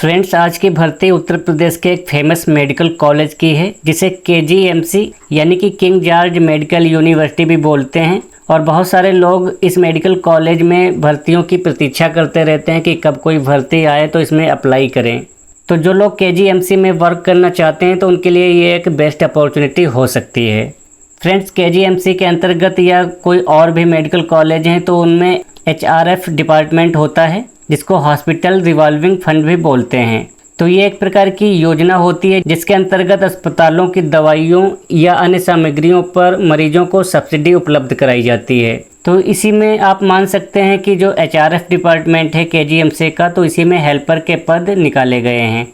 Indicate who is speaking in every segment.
Speaker 1: Friends, आज की भर्ती उत्तर प्रदेश के एक फेमस मेडिकल कॉलेज की है जिसे KGMC यानी कि किंग जॉर्ज मेडिकल यूनिवर्सिटी भी बोलते हैं। और बहुत सारे लोग इस मेडिकल कॉलेज में भर्तियों की प्रतीक्षा करते रहते हैं कि कब कोई भर्ती आए तो इसमें अप्लाई करें। तो जो लोग KGMC में वर्क करना चाहते हैं तो उनके लिए ये एक बेस्ट अपॉर्चुनिटी हो सकती है। फ्रेंड्स, KGMC के अंतर्गत या कोई और भी मेडिकल कॉलेज हैं तो उनमें HRF डिपार्टमेंट होता है जिसको हॉस्पिटल रिवॉल्विंग फंड भी बोलते हैं। तो ये एक प्रकार की योजना होती है जिसके अंतर्गत अस्पतालों की दवाइयों या अन्य सामग्रियों पर मरीजों को सब्सिडी उपलब्ध कराई जाती है। तो इसी में आप मान सकते हैं कि जो HRF डिपार्टमेंट है KGMC का, तो इसी में हेल्पर के पद निकाले गए हैं।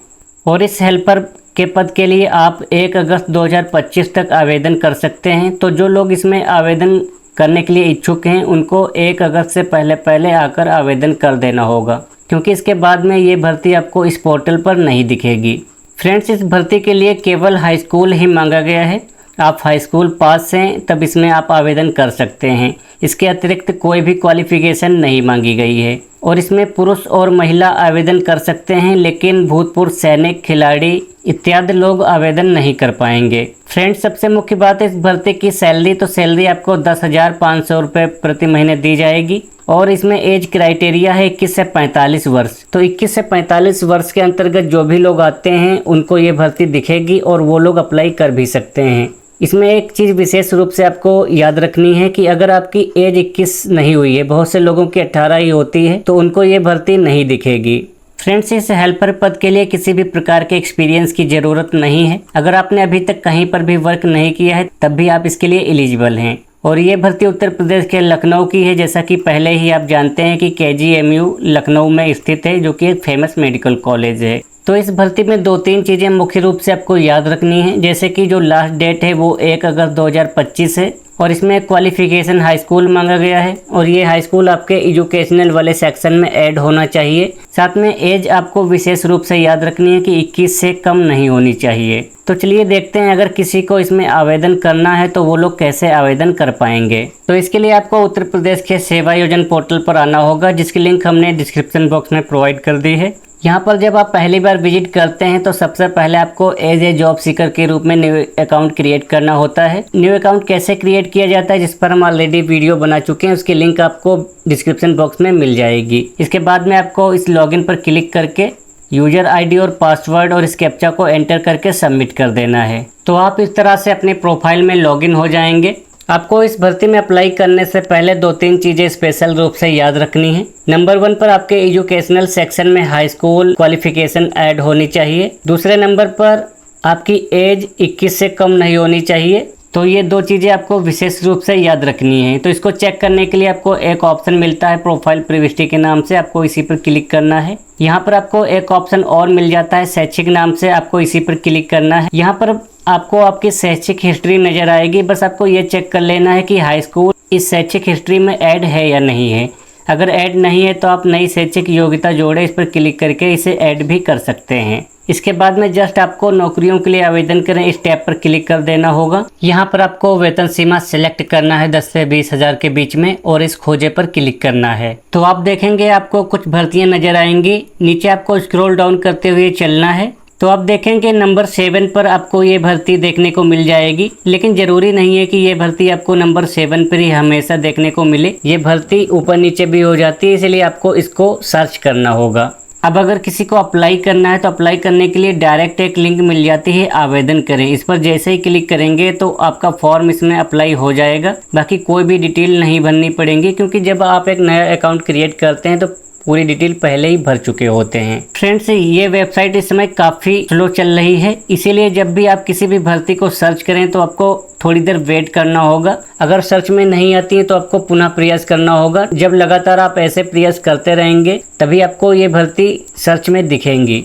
Speaker 1: और इस हेल्पर के पद के लिए आप 1 अगस्त 2025 तक आवेदन कर सकते हैं। तो जो लोग इसमें आवेदन करने के लिए इच्छुक हैं उनको 1 अगस्त से पहले आकर आवेदन कर देना होगा, क्योंकि इसके बाद में ये भर्ती आपको इस पोर्टल पर नहीं दिखेगी। फ्रेंड्स, इस भर्ती के लिए केवल हाई स्कूल ही मांगा गया है। आप हाई स्कूल पास हैं तब इसमें आप आवेदन कर सकते हैं। इसके अतिरिक्त कोई भी क्वालिफ़िकेशन नहीं मांगी गई है। और इसमें पुरुष और महिला आवेदन कर सकते हैं, लेकिन भूतपूर्व सैनिक, खिलाड़ी इत्यादि लोग आवेदन नहीं कर पाएंगे। फ्रेंड्स, सबसे मुख्य बात है इस भर्ती की सैलरी। तो सैलरी आपको 10,500 रुपये प्रति महीने दी जाएगी। और इसमें एज क्राइटेरिया है 21 से 45 वर्ष। तो 21 से 45 वर्ष के अंतर्गत जो भी लोग आते हैं उनको ये भर्ती दिखेगी और वो लोग अप्लाई कर भी सकते हैं। इसमें एक चीज़ विशेष रूप से आपको याद रखनी है कि अगर आपकी एज 21 नहीं हुई है, बहुत से लोगों की 18 ही होती है, तो उनको ये भर्ती नहीं दिखेगी। फ्रेंड्स, इस हेल्पर पद के लिए किसी भी प्रकार के एक्सपीरियंस की ज़रूरत नहीं है। अगर आपने अभी तक कहीं पर भी वर्क नहीं किया है तब भी आप इसके लिए एलिजिबल हैं। और ये भर्ती उत्तर प्रदेश के लखनऊ की है। जैसा कि पहले ही आप जानते हैं कि KGMU लखनऊ में स्थित है, जो कि एक फेमस मेडिकल कॉलेज है। तो इस भर्ती में 2-3 चीज़ें मुख्य रूप से आपको याद रखनी है। जैसे कि जो लास्ट डेट है वो 1 अगस्त 2025 है। और इसमें क्वालिफ़िकेशन हाई स्कूल मांगा गया है। और ये हाई स्कूल आपके एजुकेशनल वाले सेक्शन में ऐड होना चाहिए। साथ में एज आपको विशेष रूप से याद रखनी है कि 21 से कम नहीं होनी चाहिए। तो चलिए देखते हैं अगर किसी को इसमें आवेदन करना है तो वो लोग कैसे आवेदन कर पाएंगे। तो इसके लिए आपको उत्तर प्रदेश के सेवा योजना पोर्टल पर आना होगा, जिसकी लिंक हमने डिस्क्रिप्शन बॉक्स में प्रोवाइड कर दी है। यहाँ पर जब आप पहली बार विजिट करते हैं तो सबसे पहले आपको एज ए जॉब सीकर के रूप में न्यू अकाउंट क्रिएट करना होता है। न्यू अकाउंट कैसे क्रिएट किया जाता है, जिस पर हम ऑलरेडी वीडियो बना चुके हैं, उसकी लिंक आपको डिस्क्रिप्शन बॉक्स में मिल जाएगी। इसके बाद में आपको इस लॉगिन पर क्लिक करके यूजर ID और पासवर्ड और इस कैप्चा को एंटर करके सबमिट कर देना है। तो आप इस तरह से अपने प्रोफाइल में लॉगिन हो जाएंगे। आपको इस भर्ती में अप्लाई करने से पहले 2-3 चीज़ें स्पेशल रूप से याद रखनी है। नंबर 1 पर आपके एजुकेशनल सेक्शन में हाई स्कूल क्वालिफिकेशन ऐड होनी चाहिए। दूसरे नंबर पर आपकी एज 21 से कम नहीं होनी चाहिए। तो ये 2 चीज़ें आपको विशेष रूप से याद रखनी है। तो इसको चेक करने के लिए आपको एक ऑप्शन मिलता है प्रोफाइल प्रिविष्टि के नाम से, आपको इसी पर क्लिक करना है। यहाँ पर आपको एक ऑप्शन और मिल जाता है शैक्षिक नाम से, आपको इसी पर क्लिक करना है। यहाँ पर आपको आपकी शैक्षिक हिस्ट्री नज़र आएगी। बस आपको ये चेक कर लेना है कि हाई स्कूल इस शैक्षिक हिस्ट्री में ऐड है या नहीं है। अगर ऐड नहीं है तो आप नई शैक्षिक योग्यता जोड़े इस पर क्लिक करके इसे ऐड भी कर सकते हैं। इसके बाद में जस्ट आपको नौकरियों के लिए आवेदन करें इस टैब पर क्लिक कर देना होगा। यहाँ पर आपको वेतन सीमा सेलेक्ट करना है 10 से 20 हज़ार के बीच में और इस खोजे पर क्लिक करना है। तो आप देखेंगे आपको कुछ भर्तियाँ नजर आएंगी। नीचे आपको स्क्रॉल डाउन करते हुए चलना है। तो आप देखेंगे नंबर 7 पर आपको ये भर्ती देखने को मिल जाएगी, लेकिन ज़रूरी नहीं है कि ये भर्ती आपको नंबर 7 पर ही हमेशा देखने को मिले। ये भर्ती ऊपर नीचे भी हो जाती है, इसलिए आपको इसको सर्च करना होगा। अब अगर किसी को अप्लाई करना है तो अप्लाई करने के लिए डायरेक्ट एक लिंक मिल जाती है, आवेदन करें। इस पर जैसे ही क्लिक करेंगे तो आपका फॉर्म इसमें अप्लाई हो जाएगा। बाकी कोई भी डिटेल नहीं भरनी पड़ेगी, क्योंकि जब आप एक नया अकाउंट क्रिएट करते हैं तो पूरी डिटेल पहले ही भर चुके होते हैं। फ्रेंड्स, ये वेबसाइट इस समय काफ़ी स्लो चल रही है, इसीलिए जब भी आप किसी भी भर्ती को सर्च करें तो आपको थोड़ी देर वेट करना होगा। अगर सर्च में नहीं आती है तो आपको पुनः प्रयास करना होगा। जब लगातार आप ऐसे प्रयास करते रहेंगे तभी आपको ये भर्ती सर्च में दिखेंगी।